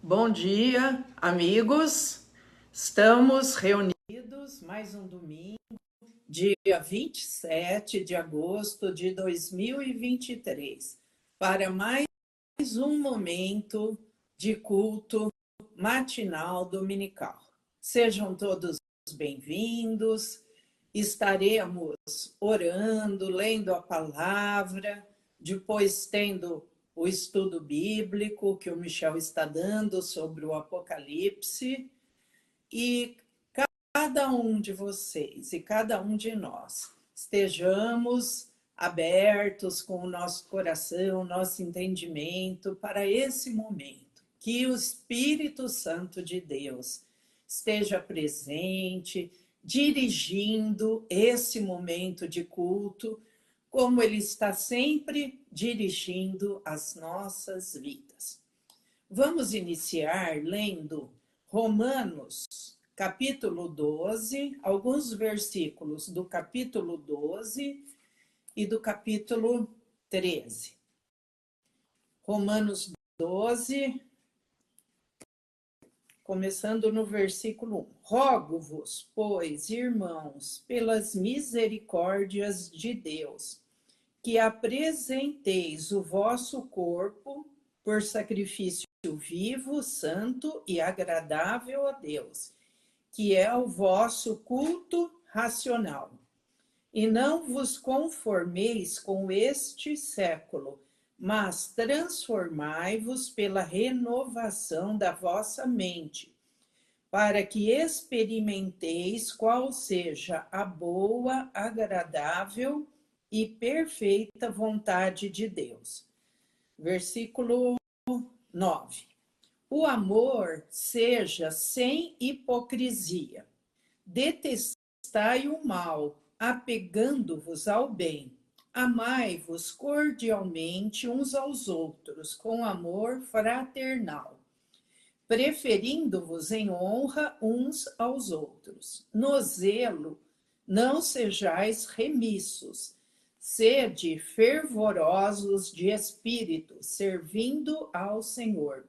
Bom dia, amigos. Estamos reunidos mais um domingo, dia 27 de agosto de 2023, para mais um momento de culto matinal dominical. Sejam todos bem-vindos. Estaremos orando, lendo a palavra, depois tendo o estudo bíblico que o Michel está dando sobre o Apocalipse, e cada um de vocês e cada um de nós estejamos abertos com o nosso coração, nosso entendimento para esse momento, que o Espírito Santo de Deus esteja presente, dirigindo esse momento de culto, como Ele está sempre dirigindo as nossas vidas. Vamos iniciar lendo Romanos, capítulo 12, alguns versículos do capítulo 12 e do capítulo 13. Romanos 12, começando no versículo 1. Rogo-vos, pois, irmãos, pelas misericórdias de Deus, que apresenteis o vosso corpo por sacrifício vivo, santo e agradável a Deus, que é o vosso culto racional. E não vos conformeis com este século, mas transformai-vos pela renovação da vossa mente, para que experimenteis qual seja a boa, agradável e perfeita vontade de Deus. Versículo 9. O amor seja sem hipocrisia. Detestai o mal, apegando-vos ao bem. Amai-vos cordialmente uns aos outros, com amor fraternal, preferindo-vos em honra uns aos outros. No zelo, não sejais remissos, sede fervorosos de espírito, servindo ao Senhor.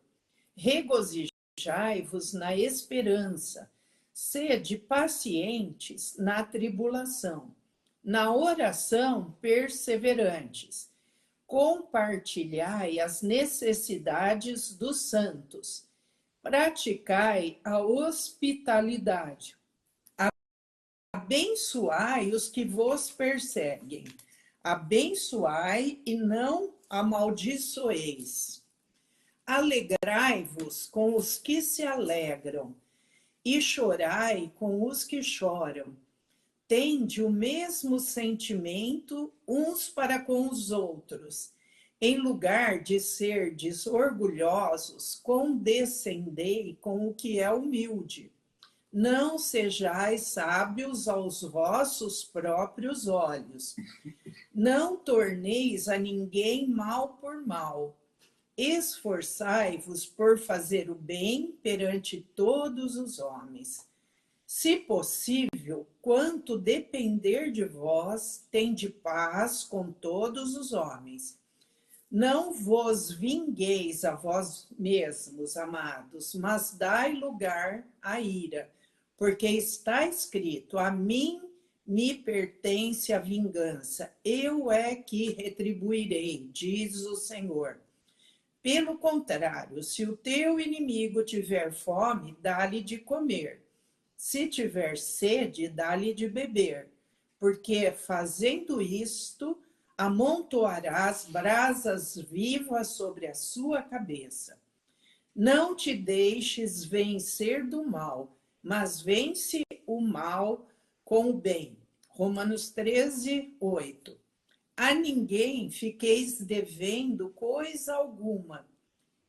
Regozijai-vos na esperança, sede pacientes na tribulação, na oração perseverantes. Compartilhai as necessidades dos santos, praticai a hospitalidade, abençoai os que vos perseguem, abençoai e não amaldiçoeis. Alegrai-vos com os que se alegram e chorai com os que choram. Tende o mesmo sentimento uns para com os outros. Em lugar de serdes orgulhosos, condescendei com o que é humilde. Não sejais sábios aos vossos próprios olhos. Não torneis a ninguém mal por mal. Esforçai-vos por fazer o bem perante todos os homens. Se possível, quanto depender de vós, tende paz com todos os homens. Não vos vingueis a vós mesmos, amados, mas dai lugar à ira, porque está escrito: a mim me pertence a vingança, eu é que retribuirei, diz o Senhor. Pelo contrário, se o teu inimigo tiver fome, dá-lhe de comer. Se tiver sede, dá-lhe de beber, porque fazendo isto, amontoarás brasas vivas sobre a sua cabeça. Não te deixes vencer do mal, mas vence o mal com o bem. Romanos 13, 8. A ninguém fiqueis devendo coisa alguma,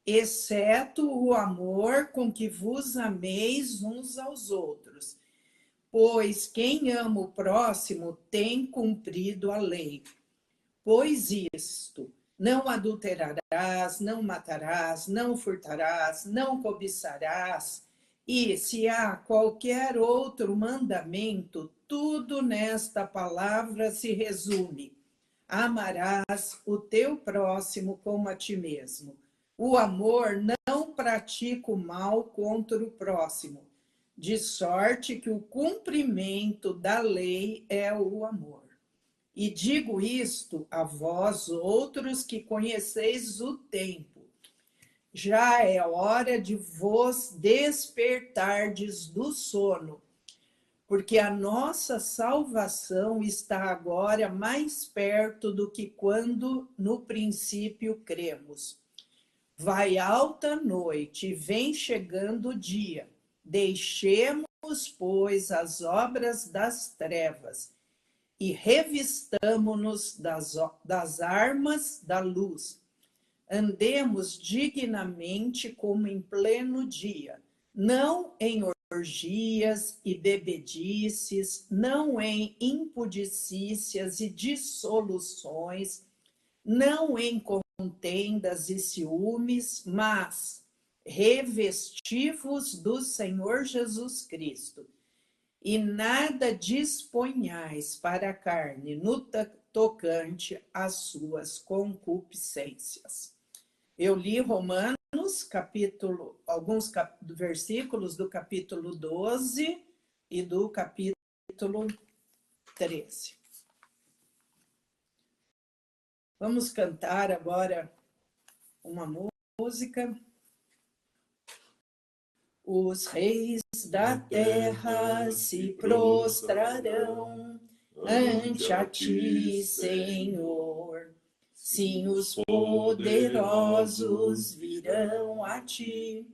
exceto o amor com que vos ameis uns aos outros. Pois quem ama o próximo tem cumprido a lei. Pois isto: não adulterarás, não matarás, não furtarás, não cobiçarás. E se há qualquer outro mandamento, tudo nesta palavra se resume: amarás o teu próximo como a ti mesmo. O amor não pratica o mal contra o próximo, de sorte que o cumprimento da lei é o amor. E digo isto a vós outros que conheceis o tempo. Já é hora de vos despertardes do sono, porque a nossa salvação está agora mais perto do que quando no princípio cremos. Vai alta noite e vem chegando o dia. Deixemos, pois, as obras das trevas e revistamo-nos das armas da luz. Andemos dignamente como em pleno dia, não em orgias e bebedices, não em impudicícias e dissoluções, não em contendas e ciúmes, mas revesti-vos do Senhor Jesus Cristo. E nada disponhais para a carne no tocante às suas concupiscências. Eu li Romanos, alguns versículos do capítulo 12 e do capítulo 13. Vamos cantar agora uma música. Os reis da terra se prostrarão ante a ti, Senhor. Sim, os poderosos virão a ti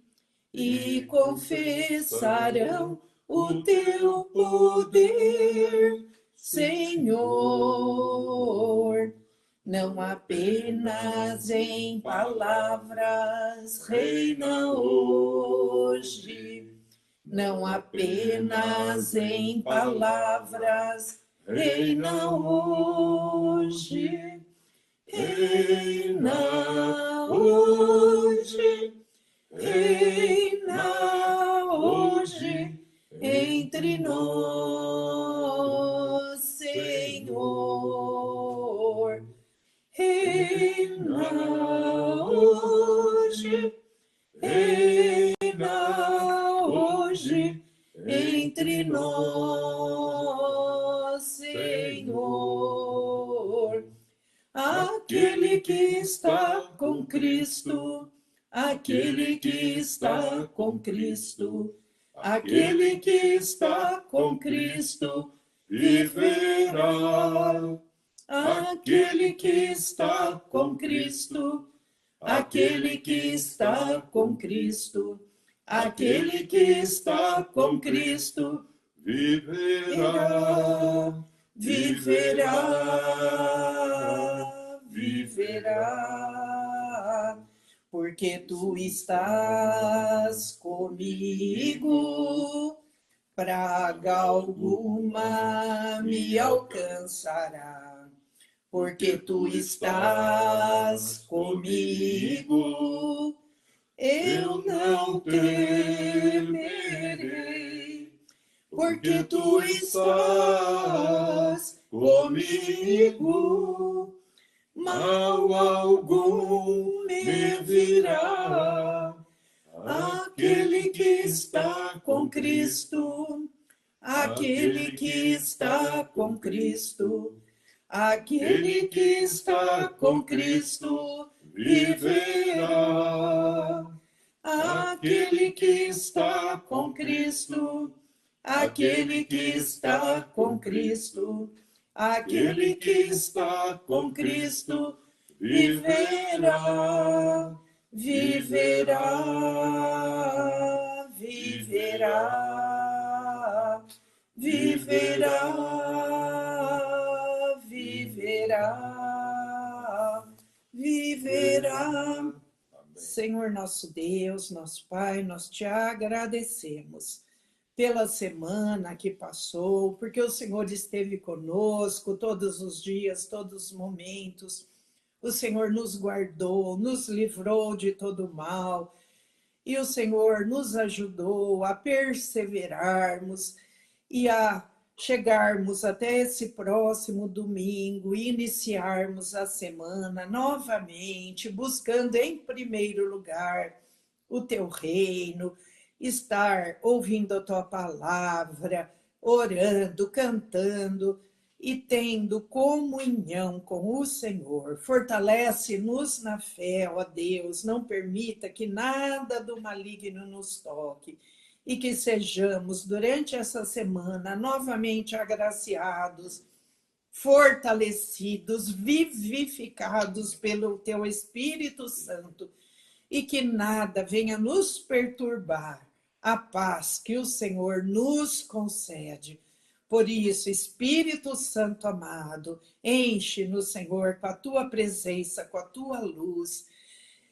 e confessarão o teu poder, Senhor. Não apenas em palavras reina hoje, não apenas em palavras reina hoje, reina hoje, reina hoje entre nós, Senhor. Reina hoje, reina hoje entre nós, Senhor. Aquele que está com Cristo, aquele que está com Cristo, aquele que está com Cristo viverá. Aquele que está com Cristo, aquele que está com Cristo, aquele que está com Cristo, viverá, viverá, viverá, porque tu estás comigo, praga alguma me alcançará. Porque tu estás comigo, eu não temerei. Porque tu estás comigo, mal algum me virá. Aquele que está com Cristo, aquele que está com Cristo, aquele que está com Cristo viverá. Aquele que está com Cristo, aquele que está com Cristo, aquele que está com Cristo viverá, viverá, viverá, viverá, viverá, viverá. Senhor nosso Deus, nosso Pai, nós te agradecemos pela semana que passou, porque o Senhor esteve conosco todos os dias, todos os momentos. O Senhor nos guardou, nos livrou de todo mal, e o Senhor nos ajudou a perseverarmos e a chegarmos até esse próximo domingo e iniciarmos a semana novamente, buscando em primeiro lugar o teu reino, estar ouvindo a tua palavra, orando, cantando e tendo comunhão com o Senhor. Fortalece-nos na fé, ó Deus, não permita que nada do maligno nos toque e que sejamos, durante essa semana, novamente agraciados, fortalecidos, vivificados pelo teu Espírito Santo e que nada venha nos perturbar a paz que o Senhor nos concede. Por isso, Espírito Santo amado, enche-nos, Senhor, com a tua presença, com a tua luz,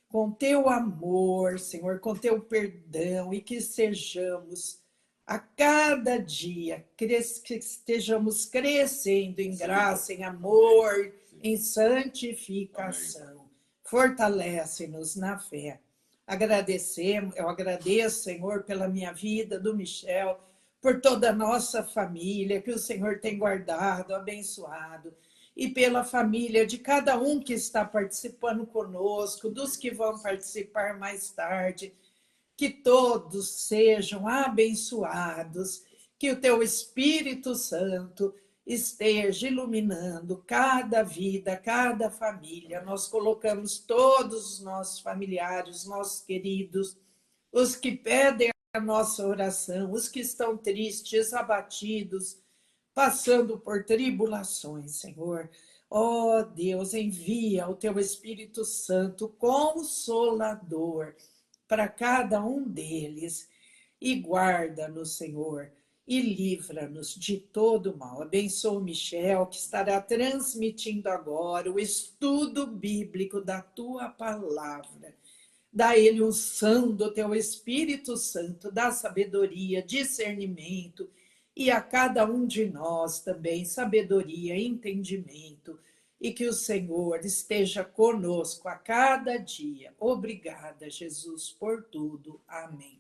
com teu amor, Senhor, com teu perdão, e que sejamos a cada dia, que estejamos crescendo em graça, em amor, em santificação. Fortalece-nos na fé. Eu agradeço, Senhor, pela minha vida, do Michel, por toda a nossa família, que o Senhor tem guardado, abençoado, e pela família de cada um que está participando conosco, dos que vão participar mais tarde, que todos sejam abençoados, que o teu Espírito Santo esteja iluminando cada vida, cada família. Nós colocamos todos os nossos familiares, nossos queridos, os que pedem a nossa oração, os que estão tristes, abatidos, passando por tribulações, Senhor. Ó Deus, envia o teu Espírito Santo consolador para cada um deles e guarda-nos, Senhor, e livra-nos de todo mal. Abençoa o Michel, que estará transmitindo agora o estudo bíblico da tua palavra. Dá ele unção do teu Espírito Santo, dá sabedoria, discernimento, e a cada um de nós também sabedoria, entendimento, e que o Senhor esteja conosco a cada dia. Obrigada, Jesus, por tudo. Amém.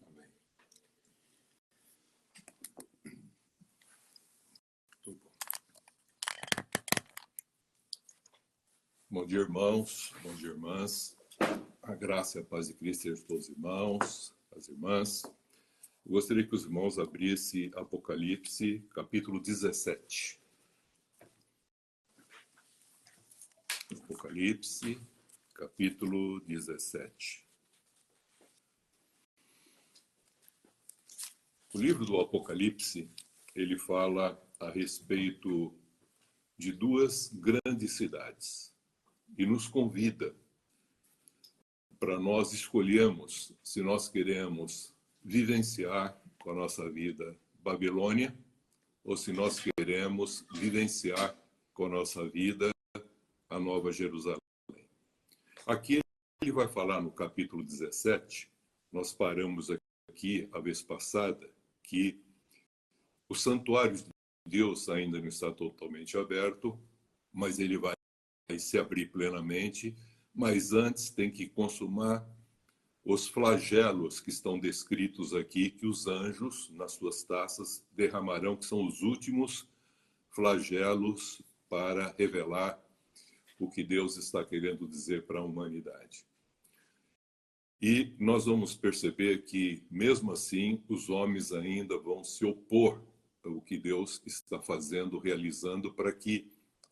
Bom dia, irmãos, bom dia, irmãs. A graça e a paz de Cristo sejam todos os irmãos, as irmãs. Eu gostaria que os irmãos abrissem Apocalipse, capítulo 17. Apocalipse, capítulo 17. O livro do Apocalipse, ele fala a respeito de duas grandes cidades e nos convida para nós escolhermos se nós queremos vivenciar com a nossa vida Babilônia ou se nós queremos vivenciar com a nossa vida a Nova Jerusalém. Aqui ele vai falar no capítulo 17, nós paramos aqui a vez passada, que o santuário de Deus ainda não está totalmente aberto, mas ele vai se abrir plenamente, mas antes tem que consumar os flagelos que estão descritos aqui, que os anjos, nas suas taças, derramarão, que são os últimos flagelos para revelar o que Deus está querendo dizer para a humanidade. E nós vamos perceber que, mesmo assim, os homens ainda vão se opor ao que Deus está fazendo, realizando, para que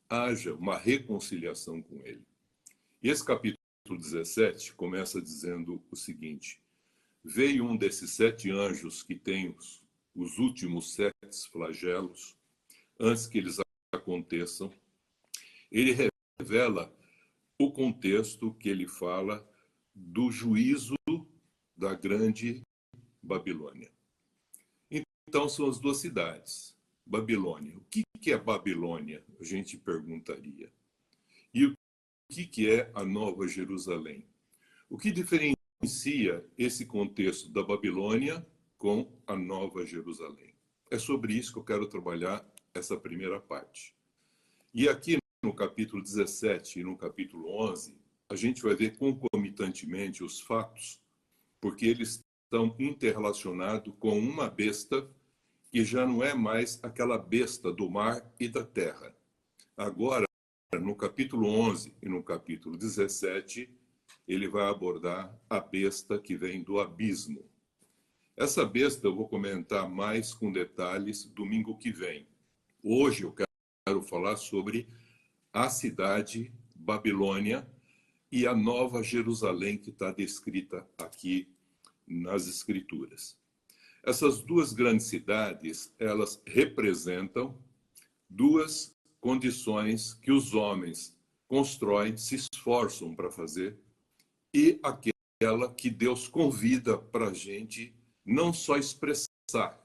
haja uma reconciliação com Ele. E esse capítulo 17 começa dizendo o seguinte: veio um desses 7 anjos que tem os últimos 7 flagelos, antes que eles aconteçam. Ele revela o contexto que ele fala do juízo da grande Babilônia. Então, são as duas cidades. Babilônia. O que é Babilônia? A gente perguntaria. E o que é a Nova Jerusalém? O que diferencia esse contexto da Babilônia com a Nova Jerusalém? É sobre isso que eu quero trabalhar essa primeira parte. E aqui no capítulo 17 e no capítulo 11, a gente vai ver concomitantemente os fatos, porque eles estão interrelacionados com uma besta e já não é mais aquela besta do mar e da terra. Agora, no capítulo 11 e no capítulo 17, ele vai abordar a besta que vem do abismo. Essa besta eu vou comentar mais com detalhes domingo que vem. Hoje eu quero falar sobre a cidade Babilônia e a Nova Jerusalém que está descrita aqui nas Escrituras. Essas duas grandes cidades, elas representam duas condições que os homens constroem, se esforçam para fazer, e aquela que Deus convida para a gente não só expressar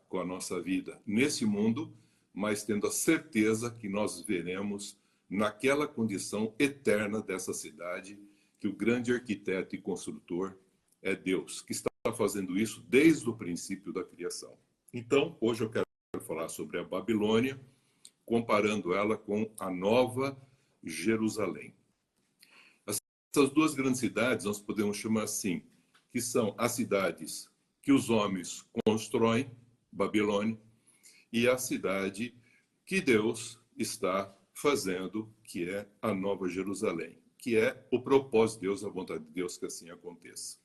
com a nossa vida nesse mundo, mas tendo a certeza que nós veremos naquela condição eterna dessa cidade, que o grande arquiteto e construtor é Deus, que está fazendo isso desde o princípio da criação. Então, hoje eu quero falar sobre a Babilônia, comparando ela com a Nova Jerusalém. Essas duas grandes cidades, nós podemos chamar assim, que são as cidades que os homens constroem, Babilônia, e a cidade que Deus está fazendo, que é a Nova Jerusalém, que é o propósito de Deus, a vontade de Deus que assim aconteça.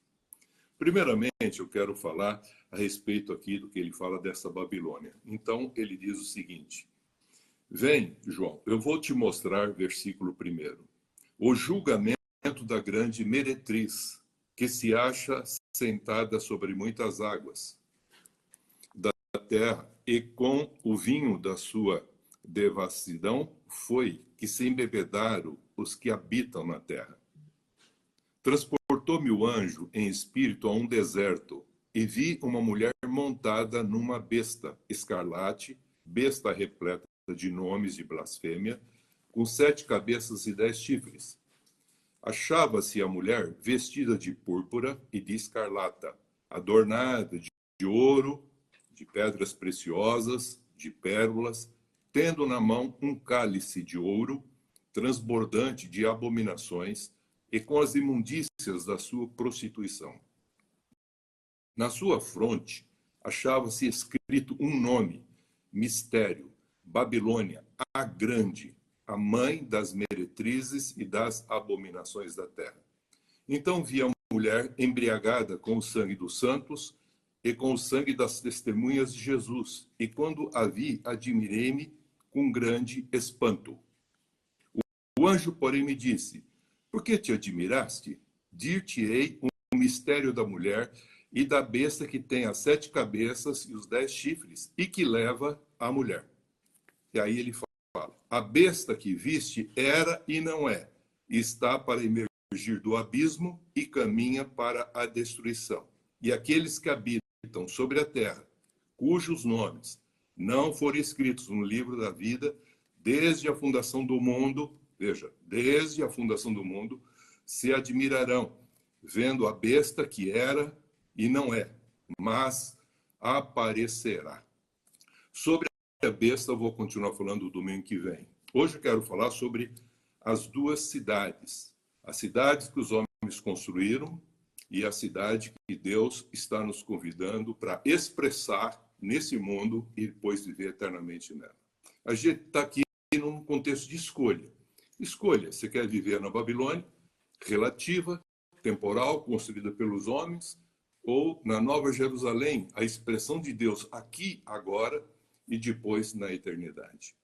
Primeiramente, eu quero falar a respeito aqui do que ele fala dessa Babilônia. Então, ele diz o seguinte: vem, João, eu vou te mostrar, versículo 1, o julgamento da grande meretriz, que se acha sentada sobre muitas águas da terra, e com o vinho da sua devassidão foi que se embebedaram os que habitam na terra. Transportou-me o anjo em espírito a um deserto, e vi uma mulher montada numa besta escarlate, besta repleta de nomes de blasfêmia, com 7 cabeças e 10 chifres. Achava-se a mulher vestida de púrpura e de escarlata, adornada de ouro, de pedras preciosas, de pérolas, tendo na mão um cálice de ouro, transbordante de abominações, e com as imundícias da sua prostituição. Na sua fronte achava-se escrito um nome, mistério, Babilônia, a grande, a mãe das meretrizes e das abominações da terra. Então vi a mulher embriagada com o sangue dos santos e com o sangue das testemunhas de Jesus, e quando a vi, admirei-me com grande espanto. O anjo, porém, me disse: por que te admiraste? Dir-te-ei um mistério da mulher e da besta que tem as 7 cabeças e os 10 chifres, e que leva a mulher. E aí ele fala: a besta que viste era e não é, está para emergir do abismo e caminha para a destruição. E aqueles que habitam sobre a terra, cujos nomes não foram escritos no livro da vida, desde a fundação do mundo, veja, desde a fundação do mundo, se admirarão, vendo a besta que era e não é, mas aparecerá. Sobre a besta eu vou continuar falando no domingo que vem. Hoje eu quero falar sobre as duas cidades. As cidades que os homens construíram e a cidade que Deus está nos convidando para expressar nesse mundo e depois viver eternamente nela. A gente está aqui num contexto de escolha. Escolha, você quer viver na Babilônia, relativa, temporal, construída pelos homens, ou na Nova Jerusalém, a expressão de Deus aqui, agora, e depois na eternidade.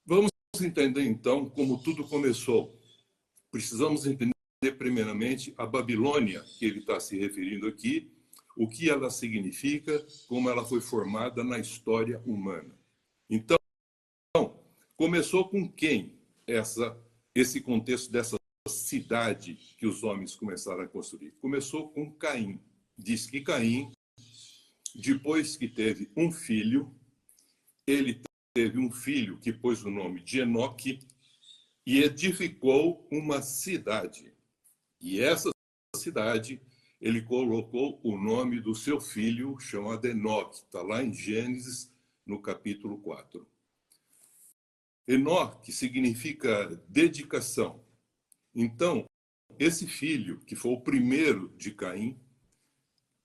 Vamos entender, então, como tudo começou. Precisamos entender, primeiramente, a Babilônia, que ele está se referindo aqui, o que ela significa, como ela foi formada na história humana. Então, começou com quem esse contexto dessa cidade que os homens começaram a construir? Começou com Caim. Diz que Caim, depois que teve um filho, ele teve um filho que pôs o nome de Enoque e edificou uma cidade. E essa cidade, ele colocou o nome do seu filho, chamado Enoque. Está lá em Gênesis, no capítulo 4. Enoque significa dedicação. Então, esse filho, que foi o primeiro de Caim,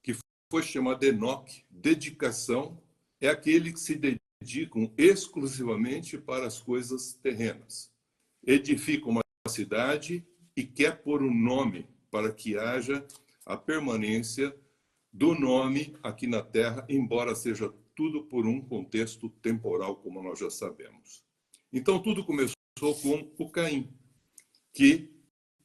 que foi chamado Enoque, dedicação, é aquele que se dedicam exclusivamente para as coisas terrenas. Edifica uma cidade e quer pôr um nome para que haja a permanência do nome aqui na Terra, embora seja tudo por um contexto temporal, como nós já sabemos. Então, tudo começou com o Caim, que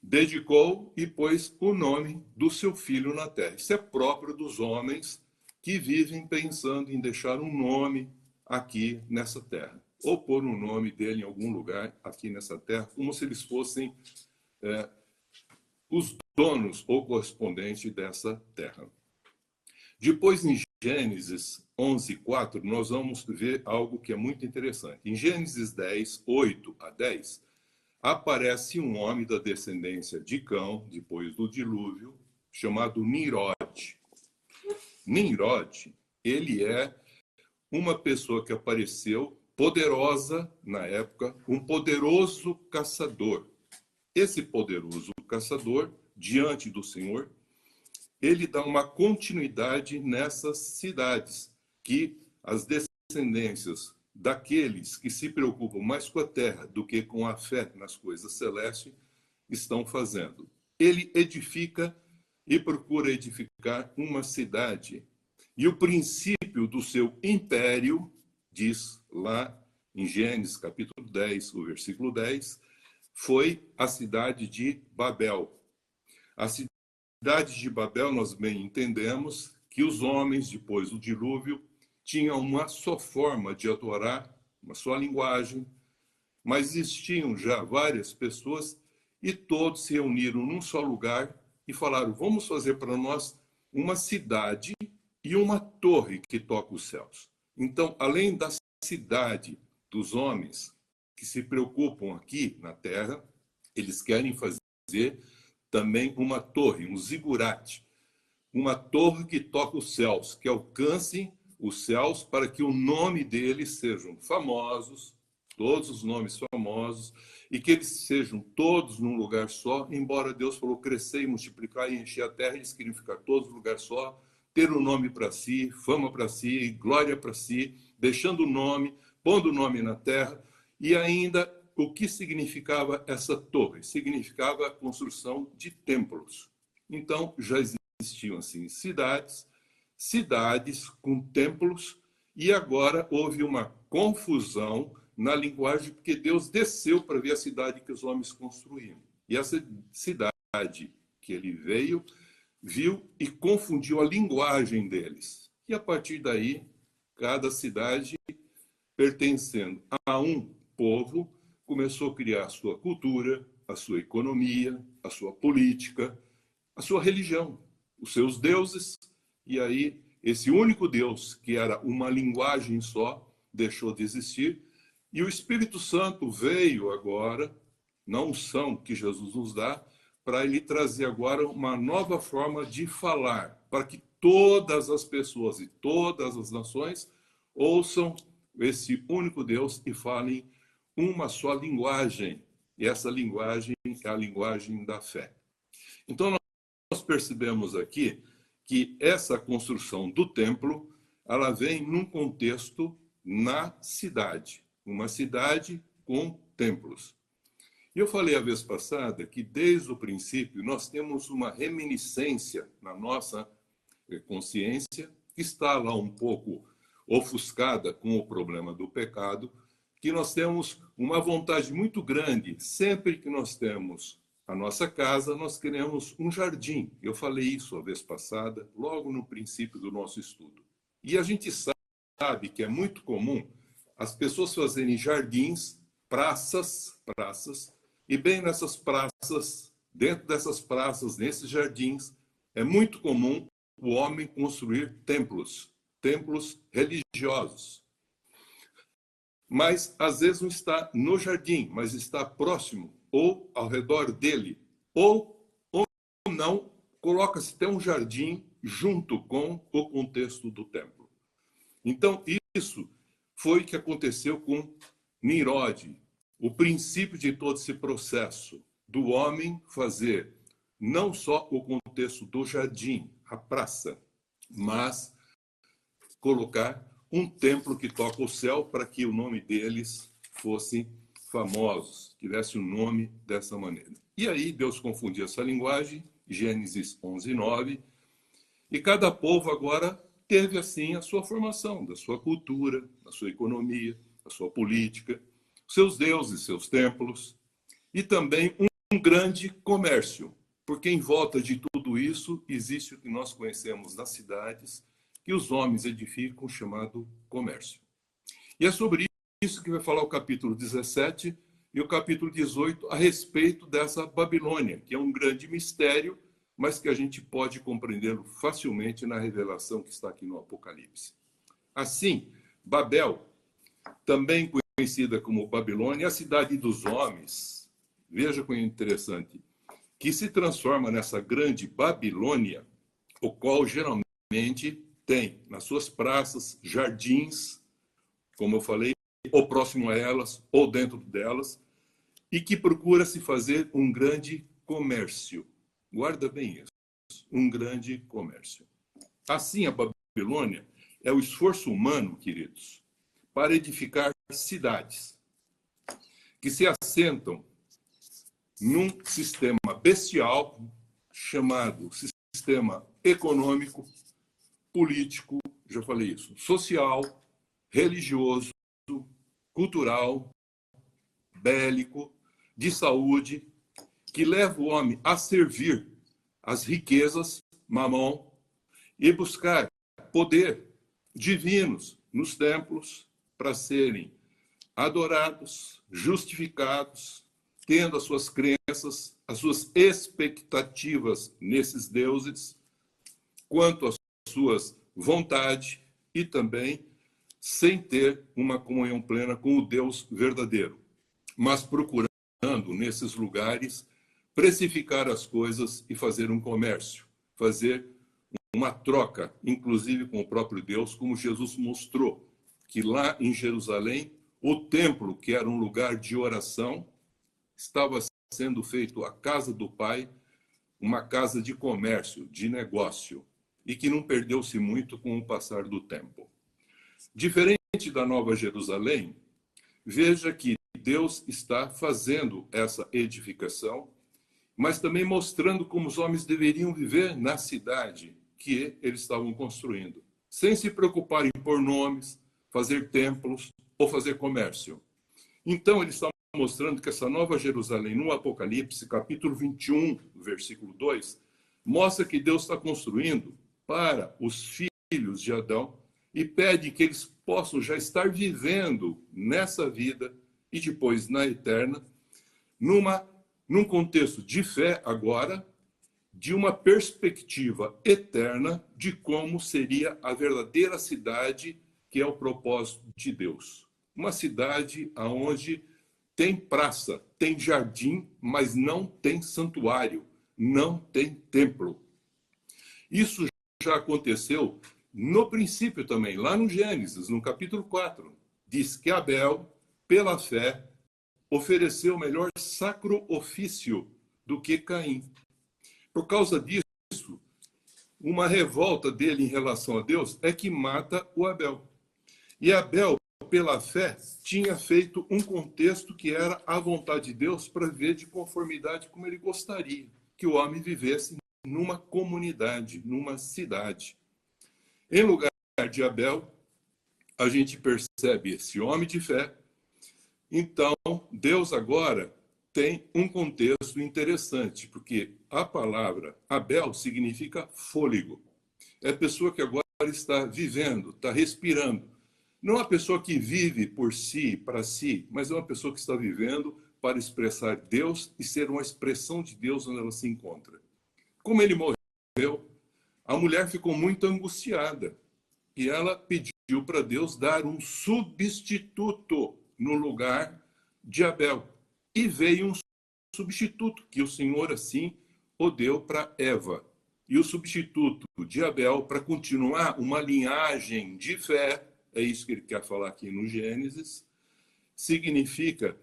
dedicou e pôs o nome do seu filho na terra. Isso é próprio dos homens que vivem pensando em deixar um nome aqui nessa terra, ou pôr um nome dele em algum lugar aqui nessa terra, como se eles fossem os donos ou correspondentes dessa terra. Depois, em Gênesis 11:4, nós vamos ver algo que é muito interessante. Em Gênesis 10:8 a 10, aparece um homem da descendência de Cão, depois do dilúvio, chamado Nimrod. Nimrod, ele é uma pessoa que apareceu poderosa na época, um poderoso caçador. Esse poderoso caçador, diante do Senhor, ele dá uma continuidade nessas cidades, que as descendências daqueles que se preocupam mais com a terra do que com a fé nas coisas celestes estão fazendo. Ele edifica e procura edificar uma cidade. E o princípio do seu império, diz lá em Gênesis capítulo 10, o versículo 10, foi a cidade de Babel. A cidade de Babel, nós bem entendemos que os homens, depois do dilúvio, tinham uma só forma de adorar, uma só linguagem, mas existiam já várias pessoas e todos se reuniram num só lugar e falaram: vamos fazer para nós uma cidade e uma torre que toca os céus. Então, além da cidade dos homens que se preocupam aqui na terra, eles querem fazer também uma torre, um zigurate, uma torre que toca os céus, que alcance os céus para que o nome deles sejam famosos, todos os nomes famosos, e que eles sejam todos num lugar só, embora Deus falou crescer e multiplicar e encher a terra, eles queriam ficar todos num lugar só, ter um nome para si, fama para si, glória para si, deixando o nome, pondo o nome na terra, e ainda o que significava essa torre? Significava a construção de templos. Então, já existiam assim cidades com templos, e agora houve uma confusão na linguagem, porque Deus desceu para ver a cidade que os homens construíam. E essa cidade que ele veio, viu e confundiu a linguagem deles. E a partir daí, cada cidade, pertencendo a um povo, começou a criar a sua cultura, a sua economia, a sua política, a sua religião, os seus deuses. E aí, esse único Deus, que era uma linguagem só, deixou de existir. E o Espírito Santo veio agora, na unção que Jesus nos dá, para ele trazer agora uma nova forma de falar, para que todas as pessoas e todas as nações ouçam esse único Deus e falem uma só linguagem. E essa linguagem é a linguagem da fé. Então, nós percebemos aqui que essa construção do templo, ela vem num contexto na cidade, uma cidade com templos. E eu falei a vez passada que, desde o princípio, nós temos uma reminiscência na nossa consciência, que está lá um pouco ofuscada com o problema do pecado, que nós temos uma vontade muito grande, sempre que nós temos a nossa casa, nós queremos um jardim. Eu falei isso a vez passada, logo no princípio do nosso estudo. E a gente sabe que é muito comum as pessoas fazerem jardins, praças, e bem nessas praças, dentro dessas praças, nesses jardins, é muito comum o homem construir templos religiosos. Mas, às vezes, não está no jardim, mas está próximo, ou ao redor dele, ou não, coloca-se até um jardim junto com o contexto do templo. Então, isso foi o que aconteceu com Nimrod, o princípio de todo esse processo do homem fazer não só o contexto do jardim, a praça, mas colocar um templo que toca o céu para que o nome deles fosse famosos, tivesse um nome dessa maneira. E aí Deus confundiu essa linguagem, Gênesis 11:9, e cada povo agora teve assim a sua formação, da sua cultura, da sua economia, da sua política, seus deuses, seus templos, e também um grande comércio, porque em volta de tudo isso existe o que nós conhecemos nas cidades, que os homens edificam, chamado comércio. E é sobre isso que vai falar o capítulo 17 e o capítulo 18 a respeito dessa Babilônia, que é um grande mistério, mas que a gente pode compreendê-lo facilmente na revelação que está aqui no Apocalipse. Assim, Babel, também conhecida como Babilônia, é a cidade dos homens. Veja como é interessante, que se transforma nessa grande Babilônia, o qual geralmente tem nas suas praças, jardins, como eu falei, ou próximo a elas, ou dentro delas, e que procura se fazer um grande comércio. Guarda bem isso, um grande comércio. Assim, a Babilônia é o esforço humano, queridos, para edificar cidades que se assentam num sistema bestial chamado sistema econômico, político, já falei isso, social, religioso, cultural, bélico, de saúde, que leva o homem a servir as riquezas, mamon, e buscar poder divinos nos templos para serem adorados, justificados, tendo as suas crenças, as suas expectativas nesses deuses, quanto às suas vontades e também sem ter uma comunhão plena com o Deus verdadeiro, mas procurando nesses lugares precificar as coisas e fazer um comércio, fazer uma troca, inclusive com o próprio Deus, como Jesus mostrou, que lá em Jerusalém, o templo, que era um lugar de oração, estava sendo feito a casa do Pai, uma casa de comércio, de negócio, e que não perdeu-se muito com o passar do tempo. Diferente da Nova Jerusalém, veja que Deus está fazendo essa edificação, mas também mostrando como os homens deveriam viver na cidade que eles estavam construindo, sem se preocuparem por nomes, fazer templos ou fazer comércio. Então, ele está mostrando que essa Nova Jerusalém, no Apocalipse, capítulo 21, versículo 2, mostra que Deus está construindo para os filhos de Adão e pede que eles possam já estar vivendo nessa vida e depois na eterna, num contexto de fé agora, de uma perspectiva eterna de como seria a verdadeira cidade que é o propósito de Deus. Uma cidade onde tem praça, tem jardim, mas não tem santuário, não tem templo. Isso já aconteceu no princípio também, lá no Gênesis, no capítulo 4. Diz que Abel, pela fé, ofereceu melhor sacro-ofício do que Caim. Por causa disso, uma revolta dele em relação a Deus é que mata o Abel. E Abel, pela fé, tinha feito um contexto que era a vontade de Deus para viver de conformidade como ele gostaria, que o homem vivesse numa comunidade, numa cidade. Em lugar de Abel, a gente percebe esse homem de fé. Então, Deus agora tem um contexto interessante, porque a palavra Abel significa fôlego. É a pessoa que agora está vivendo, está respirando. Não é uma pessoa que vive por si, para si, mas é uma pessoa que está vivendo para expressar Deus e ser uma expressão de Deus onde ela se encontra. Como ele morreu, a mulher ficou muito angustiada e ela pediu para Deus dar um substituto no lugar de Abel. E veio um substituto, que o Senhor assim o deu para Eva. E o substituto de Abel, para continuar uma linhagem de fé, é isso que ele quer falar aqui no Gênesis, significa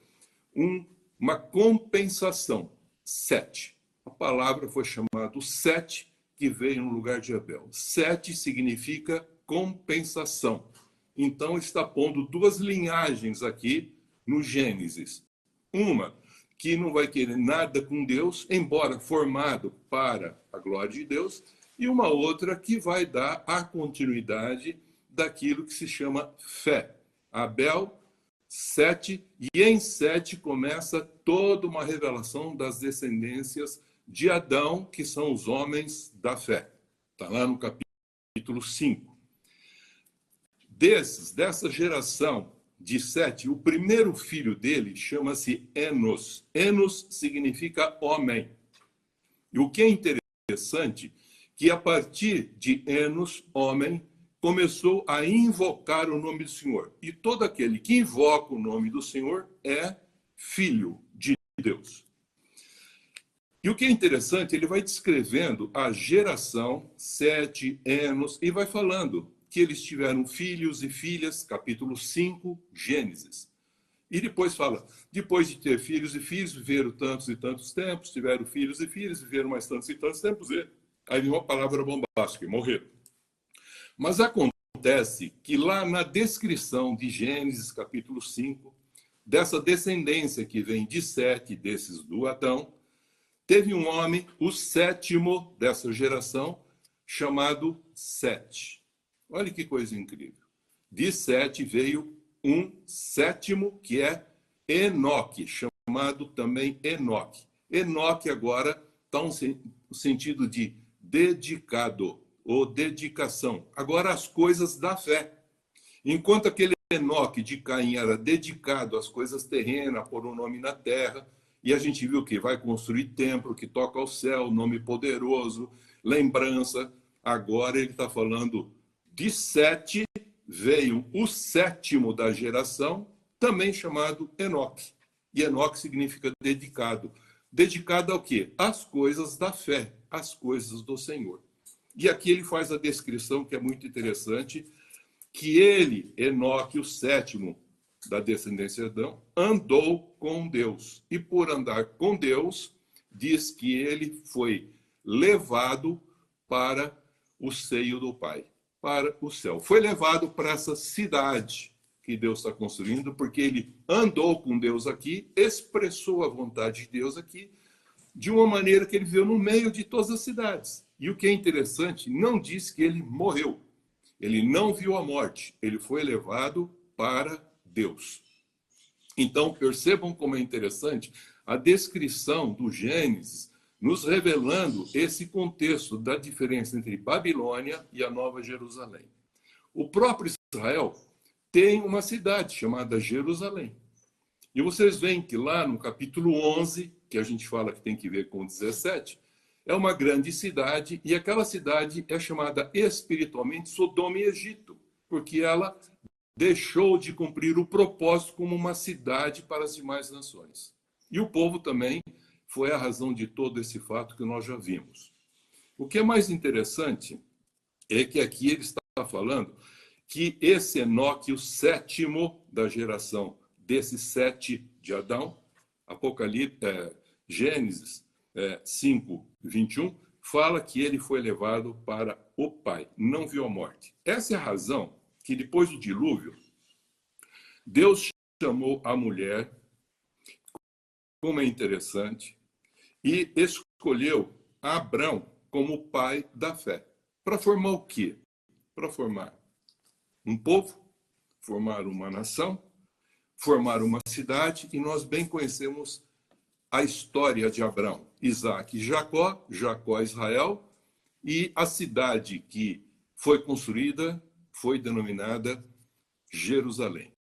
uma compensação. Sete. A palavra foi chamada Sete, que veio no lugar de Abel. Sete significa compensação. então está pondo duas linhagens aqui no Gênesis. Uma que não vai querer nada com Deus, embora formado para a glória de Deus, e uma outra que vai dar a continuidade daquilo que se chama fé. Abel, 7, e em 7 começa toda uma revelação das descendências de Adão, que são os homens da fé. Está lá no capítulo 5. Dessa geração de 7, o primeiro filho dele chama-se Enos. Enos significa homem. E o que é interessante, que a partir de Enos, homem, começou a invocar o nome do Senhor. E todo aquele que invoca o nome do Senhor é filho de Deus. E o que é interessante, ele vai descrevendo a geração 7, Enos, e vai falando que eles tiveram filhos e filhas, capítulo 5, Gênesis. E depois fala, depois de ter filhos e filhos, viveram tantos e tantos tempos, tiveram filhos e filhas, viveram mais tantos e tantos tempos, e aí vem uma palavra bombástica, morreram. Mas acontece que lá na descrição de Gênesis, capítulo 5, dessa descendência que vem de 7 desses do Adão, teve um homem, o 7º dessa geração, chamado Sete. Olha que coisa incrível. De 7 veio um 7º, que é Enoque, chamado também Enoque. Enoque agora está no sentido de dedicado, ou dedicação. Agora as coisas da fé. Enquanto aquele Enoque de Caim era dedicado às coisas terrenas, por um nome na terra, e a gente viu que vai construir templo, que toca ao céu, nome poderoso, lembrança. Agora ele está falando de 7, veio o 7º da geração, também chamado Enoque. E Enoque significa dedicado. Dedicado ao quê? Às coisas da fé, às coisas do Senhor. E aqui ele faz a descrição, que é muito interessante, que ele, Enoque, o 7º da descendência de Adão, andou com Deus. E por andar com Deus, diz que ele foi levado para o seio do Pai, para o céu. Foi levado para essa cidade que Deus está construindo, porque ele andou com Deus aqui, expressou a vontade de Deus aqui, de uma maneira que ele viveu no meio de todas as cidades. E o que é interessante, não diz que ele morreu. Ele não viu a morte. Ele foi levado para Deus. Então, percebam como é interessante a descrição do Gênesis, nos revelando esse contexto da diferença entre Babilônia e a Nova Jerusalém. O próprio Israel tem uma cidade chamada Jerusalém. E vocês veem que lá no capítulo 11, que a gente fala que tem que ver com 17, é uma grande cidade, e aquela cidade é chamada espiritualmente Sodoma e Egito, porque ela deixou de cumprir o propósito como uma cidade para as demais nações. E o povo também foi a razão de todo esse fato que nós já vimos. O que é mais interessante é que aqui ele está falando que esse Enoque, o 7º da geração desses 7 de Adão, Gênesis 5, 21, fala que ele foi levado para o Pai, não viu a morte. Essa é a razão que depois do dilúvio, Deus chamou a mulher, como é interessante, e escolheu Abrão como pai da fé. Para formar o quê? Para formar um povo, formar uma nação, formar uma cidade, e nós bem conhecemos a história de Abrão, Isaac e Jacó, Jacó Israel, e a cidade que foi construída foi denominada Jerusalém.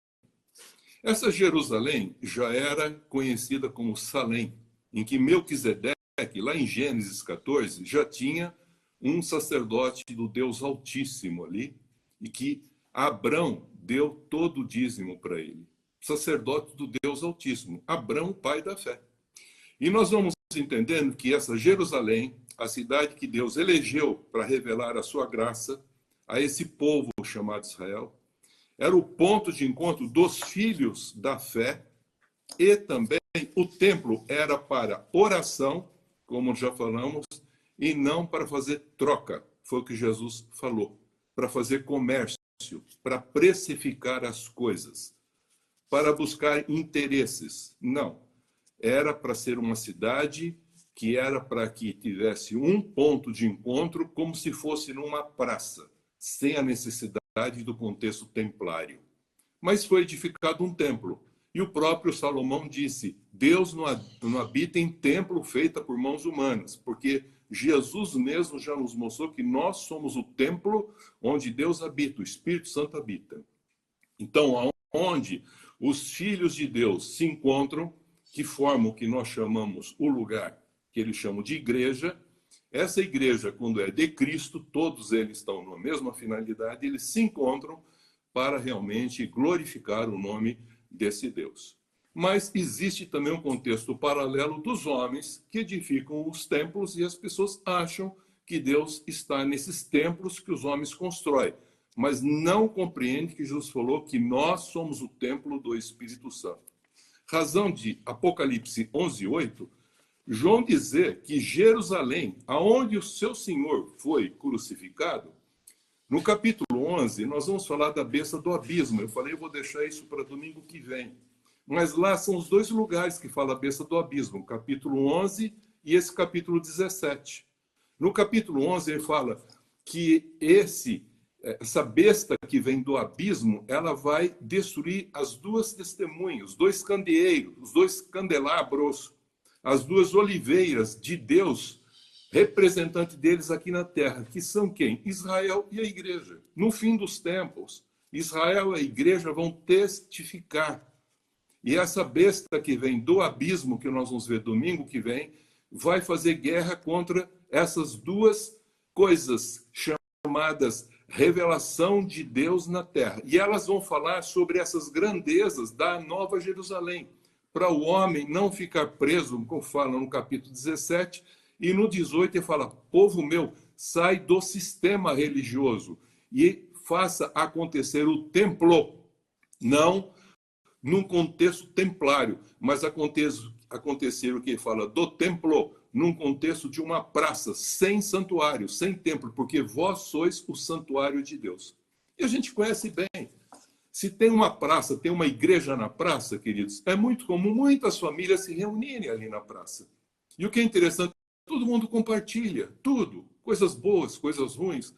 Essa Jerusalém já era conhecida como Salém, em que Melquisedeque, lá em Gênesis 14, já tinha um sacerdote do Deus Altíssimo ali, e que Abrão deu todo o dízimo para ele. Sacerdote do Deus Altíssimo, Abrão, pai da fé. E nós vamos entendendo que essa Jerusalém, a cidade que Deus elegeu para revelar a sua graça a esse povo chamado Israel, era o ponto de encontro dos filhos da fé, e também o templo era para oração, como já falamos, e não para fazer troca. Foi o que Jesus falou, para fazer comércio. para precificar as coisas, para buscar interesses. Não. Era para ser uma cidade que era para que tivesse um ponto de encontro, como se fosse numa praça, sem a necessidade do contexto templário. Mas foi edificado um templo. E o próprio Salomão disse: Deus não habita em templo feito por mãos humanas, porque Jesus mesmo já nos mostrou que nós somos o templo onde Deus habita, o Espírito Santo habita. Então, onde os filhos de Deus se encontram, que formam o que nós chamamos o lugar que eles chamam de igreja, essa igreja, quando é de Cristo, todos eles estão na mesma finalidade, eles se encontram para realmente glorificar o nome desse Deus. Mas existe também um contexto paralelo dos homens que edificam os templos e as pessoas acham que Deus está nesses templos que os homens constroem, mas não compreende que Jesus falou que nós somos o templo do Espírito Santo. Razão de Apocalipse 11:8, João dizer que Jerusalém, aonde o seu Senhor foi crucificado, no capítulo 11, nós vamos falar da besta do abismo. Eu falei, eu vou deixar isso para domingo que vem. Mas lá são os dois lugares que fala a besta do abismo, o capítulo 11 e esse capítulo 17. No capítulo 11, ele fala que essa besta que vem do abismo, ela vai destruir as duas testemunhas, os dois candeeiros, os dois candelabros, as duas oliveiras de Deus, representante deles aqui na terra, que são quem? Israel e a igreja. No fim dos tempos, Israel e a igreja vão testificar. E essa besta que vem do abismo, que nós vamos ver domingo que vem, vai fazer guerra contra essas duas coisas chamadas revelação de Deus na terra. E elas vão falar sobre essas grandezas da Nova Jerusalém, para o homem não ficar preso, como fala no capítulo 17, e no 18 ele fala: povo meu, sai do sistema religioso e faça acontecer o templo, não num contexto templário, mas acontecer o que ele fala do templo, num contexto de uma praça, sem santuário, sem templo, porque vós sois o santuário de Deus. E a gente conhece bem. Se tem uma praça, tem uma igreja na praça, queridos, é muito comum muitas famílias se reunirem ali na praça. E o que é interessante, todo mundo compartilha tudo, coisas boas, coisas ruins,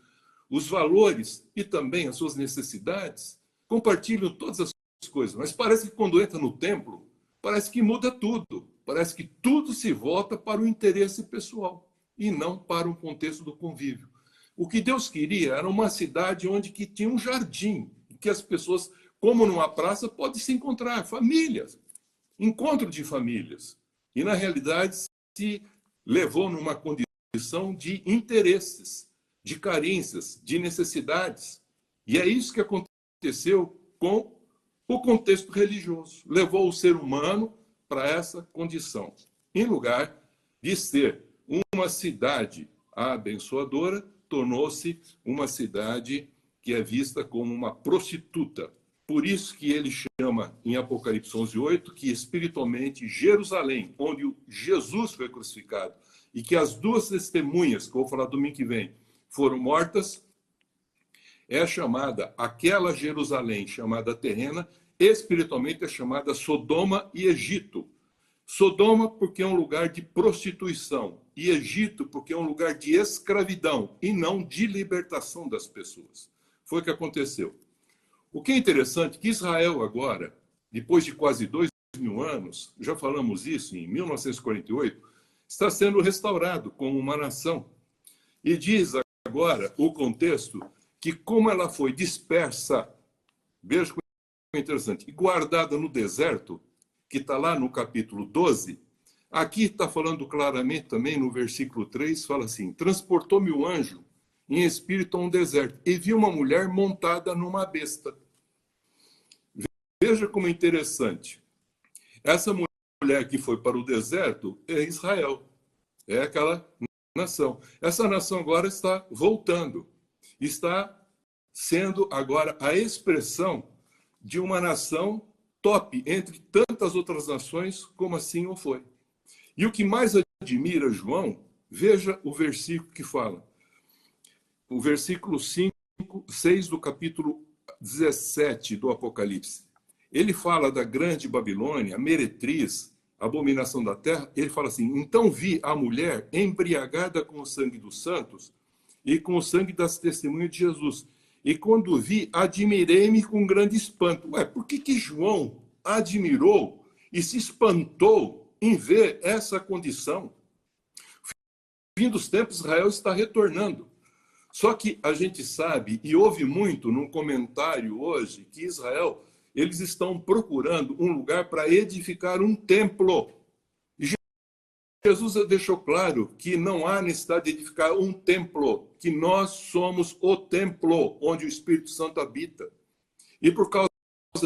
os valores e também as suas necessidades, compartilham todas as coisas. Mas parece que quando entra no templo, parece que muda tudo. Parece que tudo se volta para o interesse pessoal e não para o contexto do convívio. O que Deus queria era uma cidade onde que tinha um jardim, que as pessoas, como numa praça, podem se encontrar, famílias, encontro de famílias. E, na realidade, se levou numa condição de interesses, de carências, de necessidades. E é isso que aconteceu com o contexto religioso. Levou o ser humano para essa condição. Em lugar de ser uma cidade abençoadora, tornou-se uma cidade que é vista como uma prostituta. Por isso que ele chama, em Apocalipse 11:8, que espiritualmente Jerusalém, onde Jesus foi crucificado, e que as duas testemunhas, que eu vou falar domingo que vem, foram mortas, é chamada, aquela Jerusalém chamada terrena, espiritualmente é chamada Sodoma e Egito. Sodoma porque é um lugar de prostituição, e Egito porque é um lugar de escravidão, e não de libertação das pessoas. Foi o que aconteceu. O que é interessante é que Israel agora, depois de quase 2.000 anos, já falamos isso em 1948, está sendo restaurado como uma nação. E diz agora o contexto que como ela foi dispersa, veja que é interessante, e guardada no deserto, que está lá no capítulo 12, aqui está falando claramente também no versículo 3, fala assim: transportou-me o anjo em espírito a um deserto, e vi uma mulher montada numa besta. Veja como é interessante. Essa mulher que foi para o deserto é Israel. É aquela nação. Essa nação agora está voltando. Está sendo agora a expressão de uma nação top entre tantas outras nações, como assim o foi. E o que mais admira João, veja o versículo que fala. O versículo 5, 6 do capítulo 17 do Apocalipse, ele fala da grande Babilônia, a meretriz, a abominação da terra. Ele fala assim: então vi a mulher embriagada com o sangue dos santos e com o sangue das testemunhas de Jesus. E quando vi, admirei-me com grande espanto. Ué, por que João admirou e se espantou em ver essa condição? Fim dos tempos, Israel está retornando. Só que a gente sabe, e ouve muito num comentário hoje, que Israel, eles estão procurando um lugar para edificar um templo. E Jesus deixou claro que não há necessidade de edificar um templo, que nós somos o templo onde o Espírito Santo habita. E por causa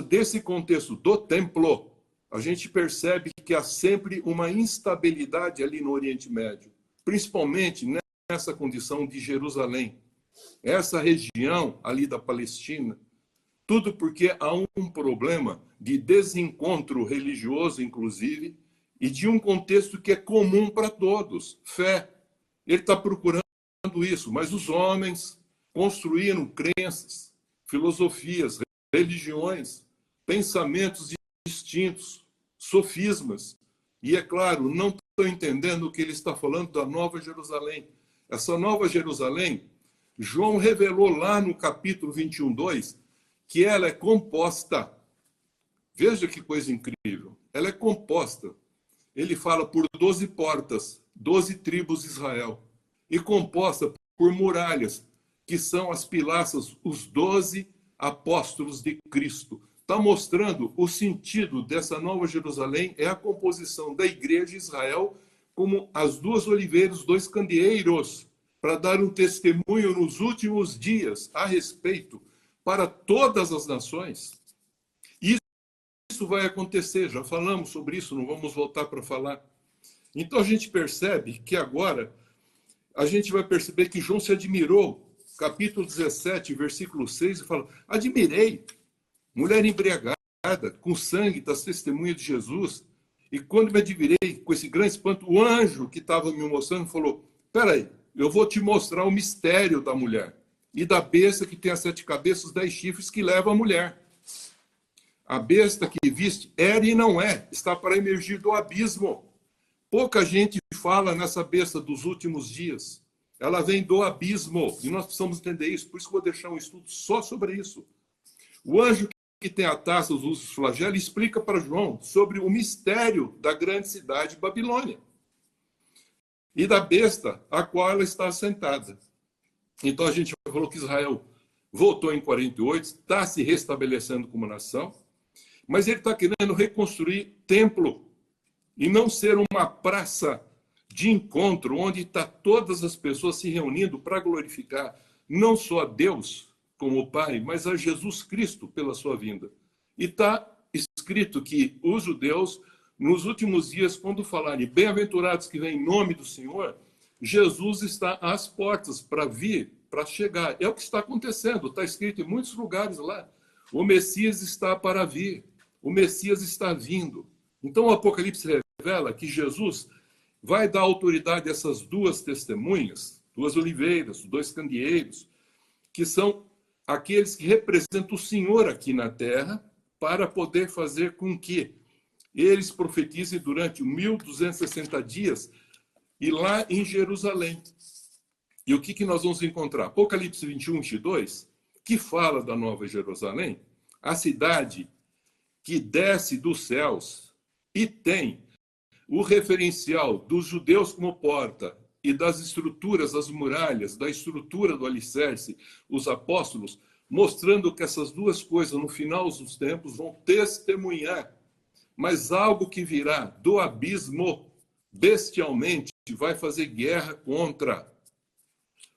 desse contexto do templo, a gente percebe que há sempre uma instabilidade ali no Oriente Médio, principalmente nessa condição de Jerusalém, essa região ali da Palestina, tudo porque há um problema de desencontro religioso, inclusive, e de um contexto que é comum para todos, fé. Ele está procurando isso, mas os homens construíram crenças, filosofias, religiões, pensamentos distintos, sofismas, e, é claro, não estão entendendo o que ele está falando da Nova Jerusalém. Essa Nova Jerusalém, João revelou lá no capítulo 21:2, que ela é composta. Veja que coisa incrível. Ela é composta. Ele fala por 12 portas, 12 tribos de Israel. E composta por muralhas, que são as pilastras, os 12 apóstolos de Cristo. Está mostrando o sentido dessa Nova Jerusalém, é a composição da igreja de Israel como as duas oliveiras, os dois candeeiros, para dar um testemunho nos últimos dias a respeito para todas as nações. Isso vai acontecer, já falamos sobre isso, não vamos voltar para falar. Então a gente percebe que agora, a gente vai perceber que João se admirou, capítulo 17, versículo 6, e fala: admirei, mulher embriagada, com sangue das testemunhas de Jesus. E quando me admirei com esse grande espanto, o anjo que estava me mostrando falou: peraí, eu vou te mostrar o mistério da mulher e da besta que tem as 7 cabeças, 10 chifres, que leva a mulher. A besta que viste era e não é, está para emergir do abismo. Pouca gente fala nessa besta dos últimos dias. Ela vem do abismo, e nós precisamos entender isso. Por isso que eu vou deixar um estudo só sobre isso. O anjo que tem a taça dos flagelos explica para João sobre o mistério da grande cidade Babilônia e da besta a qual ela está assentada. Então a gente falou que Israel voltou em 48, está se restabelecendo como nação, mas ele está querendo reconstruir templo e não ser uma praça de encontro onde está todas as pessoas se reunindo para glorificar não só a Deus como o Pai, mas a Jesus Cristo pela sua vinda. E está escrito que os judeus, nos últimos dias, quando falarem bem-aventurados que vêm em nome do Senhor, Jesus está às portas para vir, para chegar. É o que está acontecendo, está escrito em muitos lugares lá. O Messias está para vir, o Messias está vindo. Então o Apocalipse revela que Jesus vai dar autoridade a essas duas testemunhas, duas oliveiras, dois candeeiros, que são aqueles que representam o Senhor aqui na terra, para poder fazer com que eles profetizem durante 1260 dias e lá em Jerusalém. E o que nós vamos encontrar? Apocalipse 21:22, que fala da Nova Jerusalém, a cidade que desce dos céus e tem o referencial dos judeus como porta e das estruturas, das muralhas, da estrutura do alicerce, os apóstolos, mostrando que essas duas coisas, no final dos tempos, vão testemunhar. Mas algo que virá do abismo, bestialmente, vai fazer guerra contra.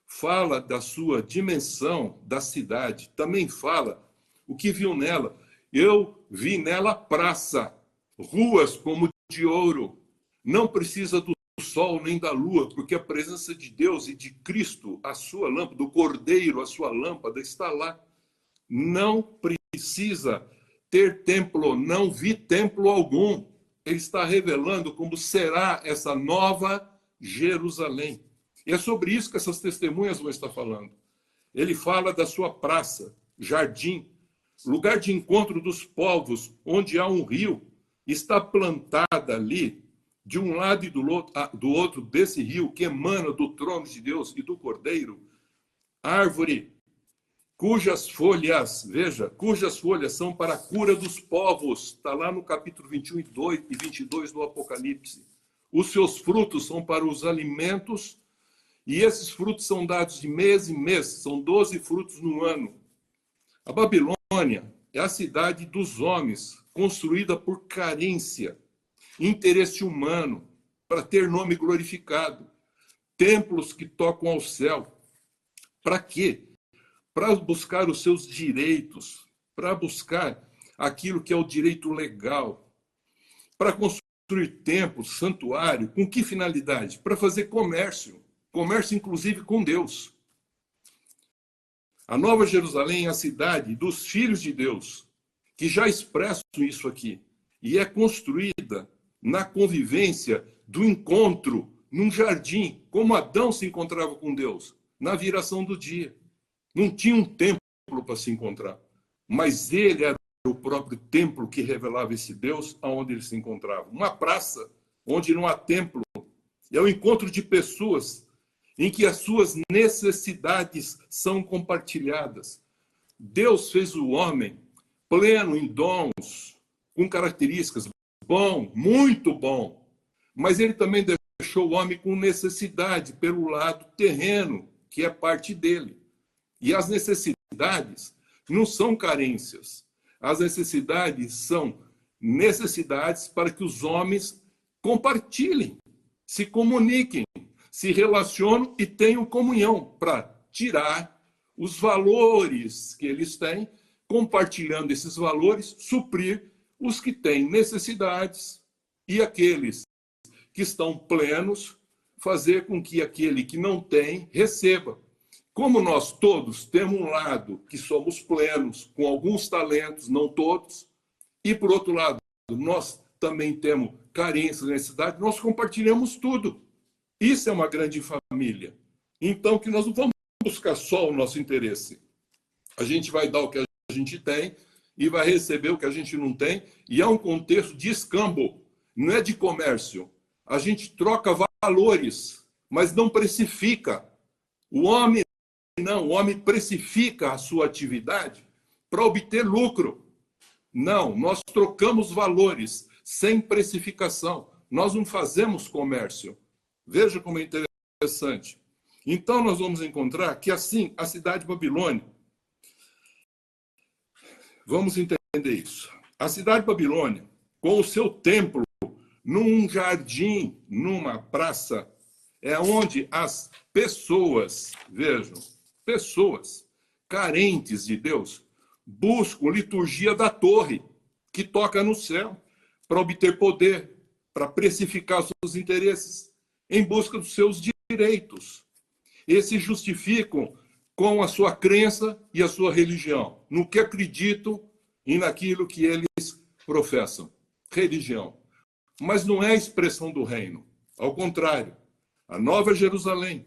Fala da sua dimensão da cidade, também fala o que viu nela. Eu vi nela praça, ruas como de ouro. Não precisa do sol nem da lua, porque a presença de Deus e de Cristo, a sua lâmpada, do Cordeiro, a sua lâmpada, está lá. Não precisa ter templo, não vi templo algum. Ele está revelando como será essa nova Jerusalém. E é sobre isso que essas testemunhas vão estar falando. Ele fala da sua praça, jardim, lugar de encontro dos povos, onde há um rio, está plantada ali, de um lado e do outro desse rio, que emana do trono de Deus e do Cordeiro, árvore cujas folhas, veja, cujas folhas são para a cura dos povos. Está lá no capítulo 21 e 22 do Apocalipse. Os seus frutos são para os alimentos, e esses frutos são dados de mês em mês, são 12 frutos no ano. A Babilônia é a cidade dos homens, construída por carência, interesse humano, para ter nome glorificado. Templos que tocam ao céu. Para quê? Para buscar os seus direitos, para buscar aquilo que é o direito legal, para construir templos, santuário, com que finalidade? Para fazer comércio, comércio inclusive com Deus. A Nova Jerusalém é a cidade dos filhos de Deus, que já expressam isso aqui, e é construída na convivência do encontro num jardim, como Adão se encontrava com Deus, na viração do dia. Não tinha um templo para se encontrar, mas ele era o próprio templo que revelava esse Deus aonde ele se encontrava. Uma praça onde não há templo. É o encontro de pessoas em que as suas necessidades são compartilhadas. Deus fez o homem pleno em dons, com características, bom, muito bom, mas ele também deixou o homem com necessidade pelo lado terreno, que é parte dele. E as necessidades não são carências. As necessidades são necessidades para que os homens compartilhem, se comuniquem, se relacionem e tenham comunhão para tirar os valores que eles têm, compartilhando esses valores, suprir os que têm necessidades e aqueles que estão plenos, fazer com que aquele que não tem receba. Como nós todos temos um lado que somos plenos, com alguns talentos, não todos, e por outro lado, nós também temos carências, necessidades, nós compartilhamos tudo. Isso é uma grande família. Então, que nós não vamos buscar só o nosso interesse. A gente vai dar o que a gente tem e vai receber o que a gente não tem, e é um contexto de escambo, não é de comércio. A gente troca valores, mas não precifica. O homem não, o homem precifica a sua atividade para obter lucro. Não, nós trocamos valores sem precificação. Nós não fazemos comércio. Veja como é interessante. Então, nós vamos encontrar que, assim, a cidade de Babilônia... Vamos entender isso. A cidade de Babilônia, com o seu templo, num jardim, numa praça, é onde as pessoas, vejam, pessoas carentes de Deus buscam liturgia da torre, que toca no céu, para obter poder, para precificar os seus interesses, em busca dos seus direitos. Eles se justificam com a sua crença e a sua religião, no que acreditam e naquilo que eles professam. Religião. Mas não é a expressão do reino. Ao contrário, a Nova Jerusalém,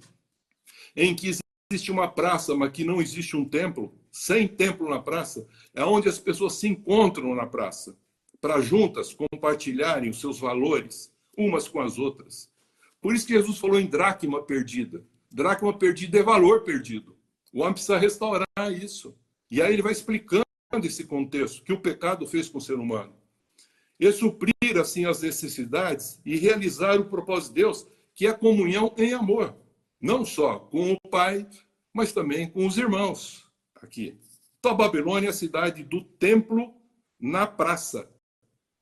em que existe uma praça, mas que não existe um templo, sem templo na praça, é onde as pessoas se encontram na praça, para juntas compartilharem os seus valores, umas com as outras. Por isso que Jesus falou em dracma perdida. Dracma perdida é valor perdido. O homem precisa restaurar isso. E aí ele vai explicando esse contexto que o pecado fez com o ser humano. E suprir, assim, as necessidades e realizar o propósito de Deus, que é a comunhão em amor. Não só com o Pai, mas também com os irmãos. Aqui. Então, a Babilônia é a cidade do templo na praça,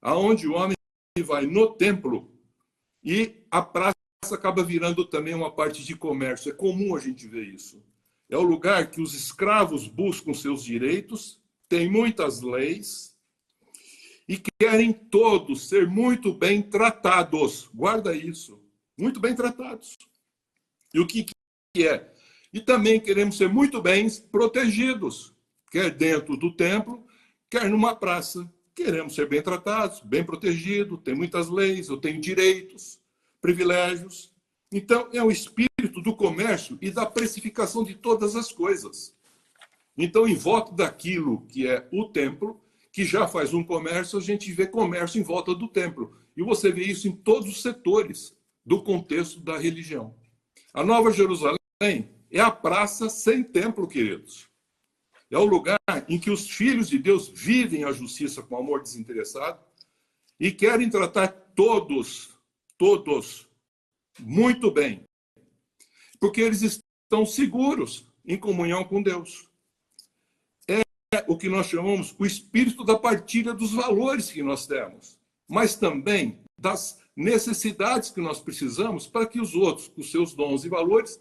aonde o homem vai no templo e a praça acaba virando também uma parte de comércio. É comum a gente ver isso. É o lugar que os escravos buscam seus direitos, tem muitas leis e querem todos ser muito bem tratados. Guarda isso. Muito bem tratados. E o que é? E também queremos ser muito bem protegidos, quer dentro do templo, quer numa praça. Queremos ser bem tratados, bem protegidos, tem muitas leis, eu tenho direitos, privilégios. Então, é o espírito do comércio e da precificação de todas as coisas. Então, em volta daquilo que é o templo, que já faz um comércio, a gente vê comércio em volta do templo. E você vê isso em todos os setores do contexto da religião. A Nova Jerusalém é a praça sem templo, queridos. É o lugar em que os filhos de Deus vivem a justiça com amor desinteressado e querem tratar todos muito bem, porque eles estão seguros em comunhão com Deus. É o que nós chamamos o espírito da partilha dos valores que nós temos, mas também das necessidades que nós precisamos para que os outros, com seus dons e valores,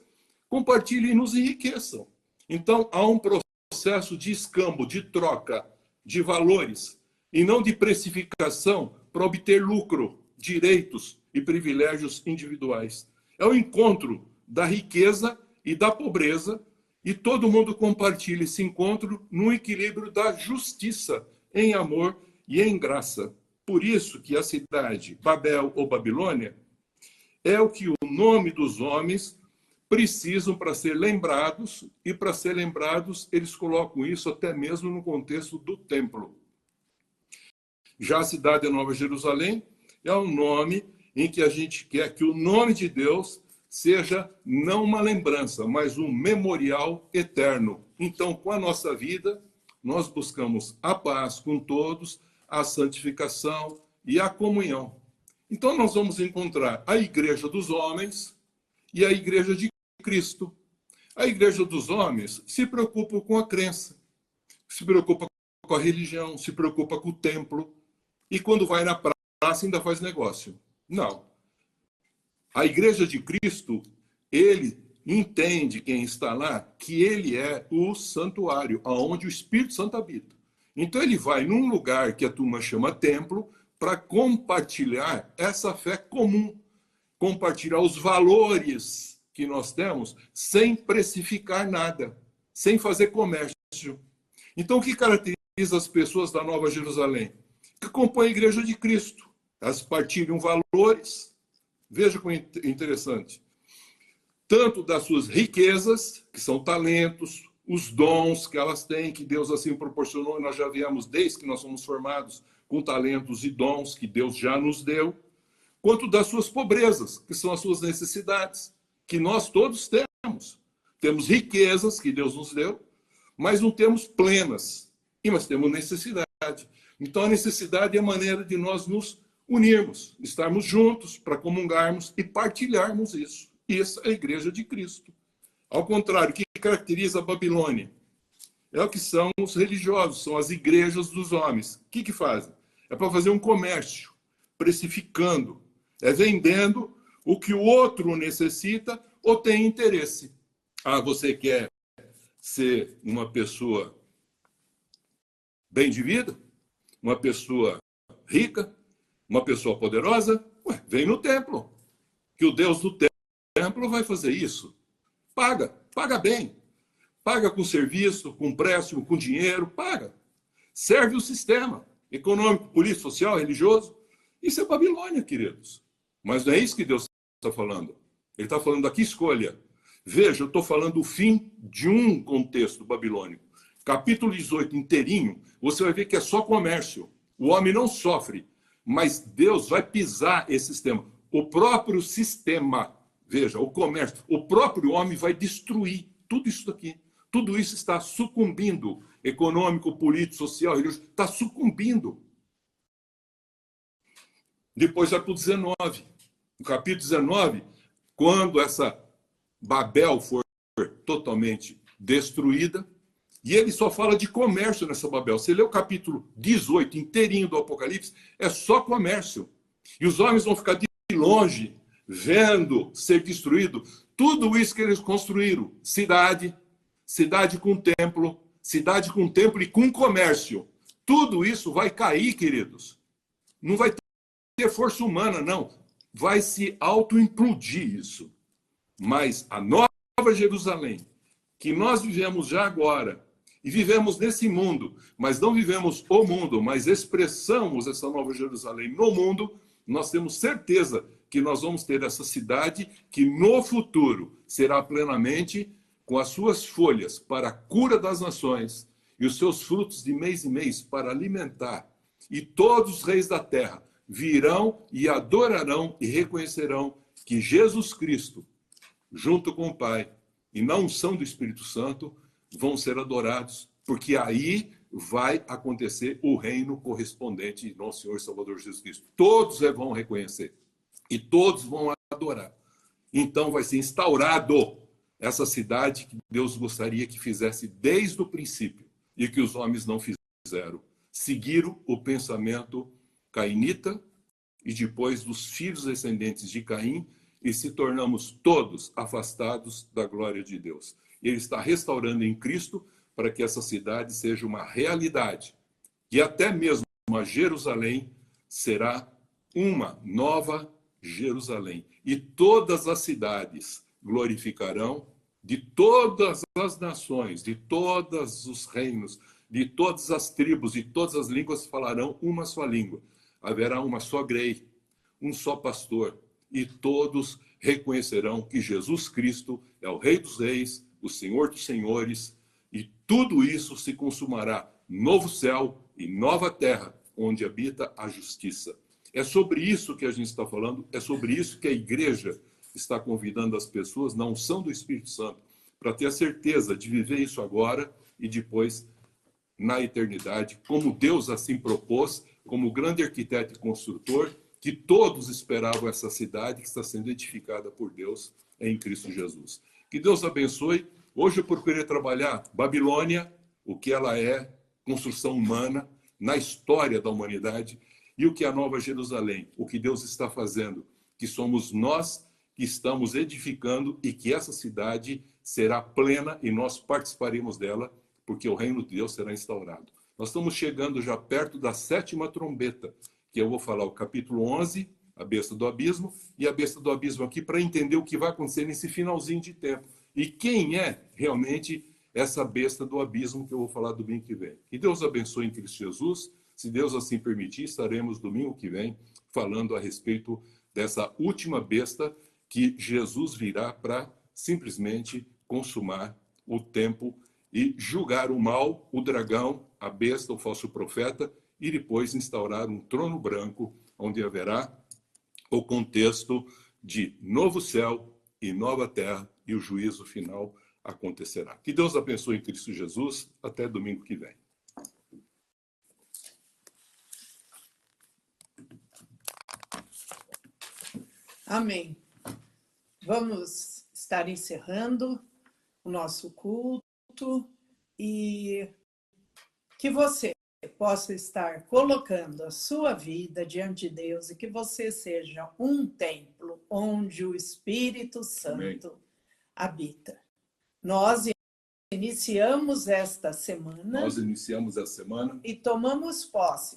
compartilhem e nos enriqueçam. Então, há um processo de escambo, de troca de valores, e não de precificação para obter lucro, direitos e privilégios individuais. É o encontro da riqueza e da pobreza, e todo mundo compartilha esse encontro no equilíbrio da justiça, em amor e em graça. Por isso que a cidade, Babel ou Babilônia, é o que o nome dos homens precisam para ser lembrados, e para ser lembrados, eles colocam isso até mesmo no contexto do templo. Já a cidade da Nova Jerusalém é um nome em que a gente quer que o nome de Deus seja não uma lembrança, mas um memorial eterno. Então, com a nossa vida, nós buscamos a paz com todos, a santificação e a comunhão. Então, nós vamos encontrar a igreja dos homens e a igreja de Cristo. A igreja dos homens se preocupa com a crença, se preocupa com a religião, se preocupa com o templo, e quando vai na praça ainda faz negócio. Não. A igreja de Cristo, ele entende, quem está lá, que ele é o santuário, aonde o Espírito Santo habita. Então ele vai num lugar que a turma chama templo, para compartilhar essa fé comum, compartilhar os valores que nós temos, sem precificar nada, sem fazer comércio. Então, o que caracteriza as pessoas da Nova Jerusalém? Que compõem a igreja de Cristo. Elas partilham valores, veja como é interessante, tanto das suas riquezas, que são talentos, os dons que elas têm, que Deus assim proporcionou, e nós já viemos desde que nós somos formados com talentos e dons que Deus já nos deu, quanto das suas pobrezas, que são as suas necessidades, que nós todos temos. Temos riquezas que Deus nos deu, mas não temos plenas, mas temos necessidade. Então, a necessidade é a maneira de nós nos unirmos, estarmos juntos para comungarmos e partilharmos isso. Essa é a igreja de Cristo. Ao contrário, o que caracteriza a Babilônia? É o que são os religiosos, são as igrejas dos homens. O que fazem? É para fazer um comércio, precificando, é vendendo o que o outro necessita ou tem interesse. Ah, você quer ser uma pessoa bem de vida? Uma pessoa rica? Uma pessoa poderosa? Ué, vem no templo. Que o Deus do templo vai fazer isso. Paga bem. Paga com serviço, com empréstimo, com dinheiro, paga. Serve o sistema econômico, político, social, religioso. Isso é Babilônia, queridos. Mas não é isso que Deus está falando. Ele está falando aqui escolha. Veja, eu estou falando o fim de um contexto babilônico. Capítulo 18 inteirinho, você vai ver que é só comércio. O homem não sofre, mas Deus vai pisar esse sistema. O próprio sistema, veja, o comércio, o próprio homem vai destruir tudo isso daqui. Tudo isso está sucumbindo. Econômico, político, social, religioso, está sucumbindo. Depois vai para o 19. No capítulo 19, quando essa Babel for totalmente destruída, e ele só fala de comércio nessa Babel. Você lê o capítulo 18 inteirinho do Apocalipse, é só comércio. E os homens vão ficar de longe, vendo ser destruído tudo isso que eles construíram. Cidade com templo e com comércio. Tudo isso vai cair, queridos. Não vai ter força humana, não. Vai se auto-implodir isso. Mas a Nova Jerusalém, que nós vivemos já agora, e vivemos nesse mundo, mas não vivemos o mundo, mas expressamos essa Nova Jerusalém no mundo, nós temos certeza que nós vamos ter essa cidade que no futuro será plenamente com as suas folhas para a cura das nações, e os seus frutos de mês em mês para alimentar. E todos os reis da terra virão e adorarão e reconhecerão que Jesus Cristo, junto com o Pai, e na unção do Espírito Santo, vão ser adorados, porque aí vai acontecer o reino correspondente de nosso Senhor e Salvador Jesus Cristo. Todos vão reconhecer e todos vão adorar. Então vai ser instaurado essa cidade que Deus gostaria que fizesse desde o princípio e que os homens não fizeram. Seguiram o pensamento cainita e depois dos filhos descendentes de Caim, e se tornamos todos afastados da glória de Deus. Ele está restaurando em Cristo para que essa cidade seja uma realidade. E até mesmo a Jerusalém será uma nova Jerusalém. E todas as cidades glorificarão, de todas as nações, de todos os reinos, de todas as tribos, de todas as línguas falarão uma só língua. Haverá uma só grei, um só pastor, e todos reconhecerão que Jesus Cristo é o Rei dos Reis, o Senhor dos Senhores, e tudo isso se consumará, novo céu e nova terra, onde habita a justiça. É sobre isso que a gente está falando, é sobre isso que a igreja está convidando as pessoas na unção do Espírito Santo, para ter a certeza de viver isso agora e depois na eternidade, como Deus assim propôs, como grande arquiteto e construtor, que todos esperavam essa cidade que está sendo edificada por Deus em Cristo Jesus. Que Deus abençoe. Hoje eu procurei trabalhar Babilônia, o que ela é, construção humana, na história da humanidade, e o que é a Nova Jerusalém, o que Deus está fazendo, que somos nós que estamos edificando e que essa cidade será plena e nós participaremos dela, porque o reino de Deus será instaurado. Nós estamos chegando já perto da 7ª trombeta, que eu vou falar o capítulo 11, a besta do abismo, e a besta do abismo aqui para entender o que vai acontecer nesse finalzinho de tempo. E quem é realmente essa besta do abismo que eu vou falar domingo que vem. Que Deus abençoe em Cristo Jesus. Se Deus assim permitir, estaremos domingo que vem falando a respeito dessa última besta que Jesus virá para simplesmente consumar o tempo e julgar o mal, o dragão, a besta, o falso profeta, e depois instaurar um trono branco, onde haverá o contexto de novo céu e nova terra, e o juízo final acontecerá. Que Deus abençoe em Cristo Jesus. Até domingo que vem. Amém. Vamos estar encerrando o nosso culto e que você possa estar colocando a sua vida diante de Deus e que você seja um templo onde o Espírito Santo Amém. habita. Nós iniciamos esta semana. E tomamos posse.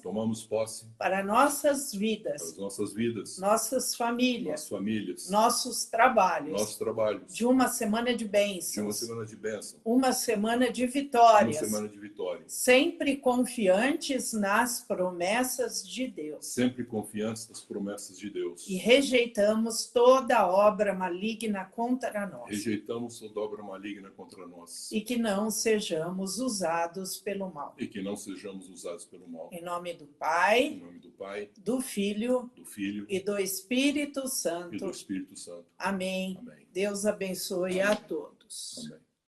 Para nossas vidas. Para as nossas vidas. Nossas famílias. Nossos trabalhos. De uma semana de bênçãos. Uma semana de vitórias. Sempre confiantes nas promessas de Deus. E rejeitamos toda obra maligna contra nós. E que não sejamos usados pelo mal. Em nome do Pai, do Filho e do Espírito Santo. Amém. Deus abençoe a todos. Amém.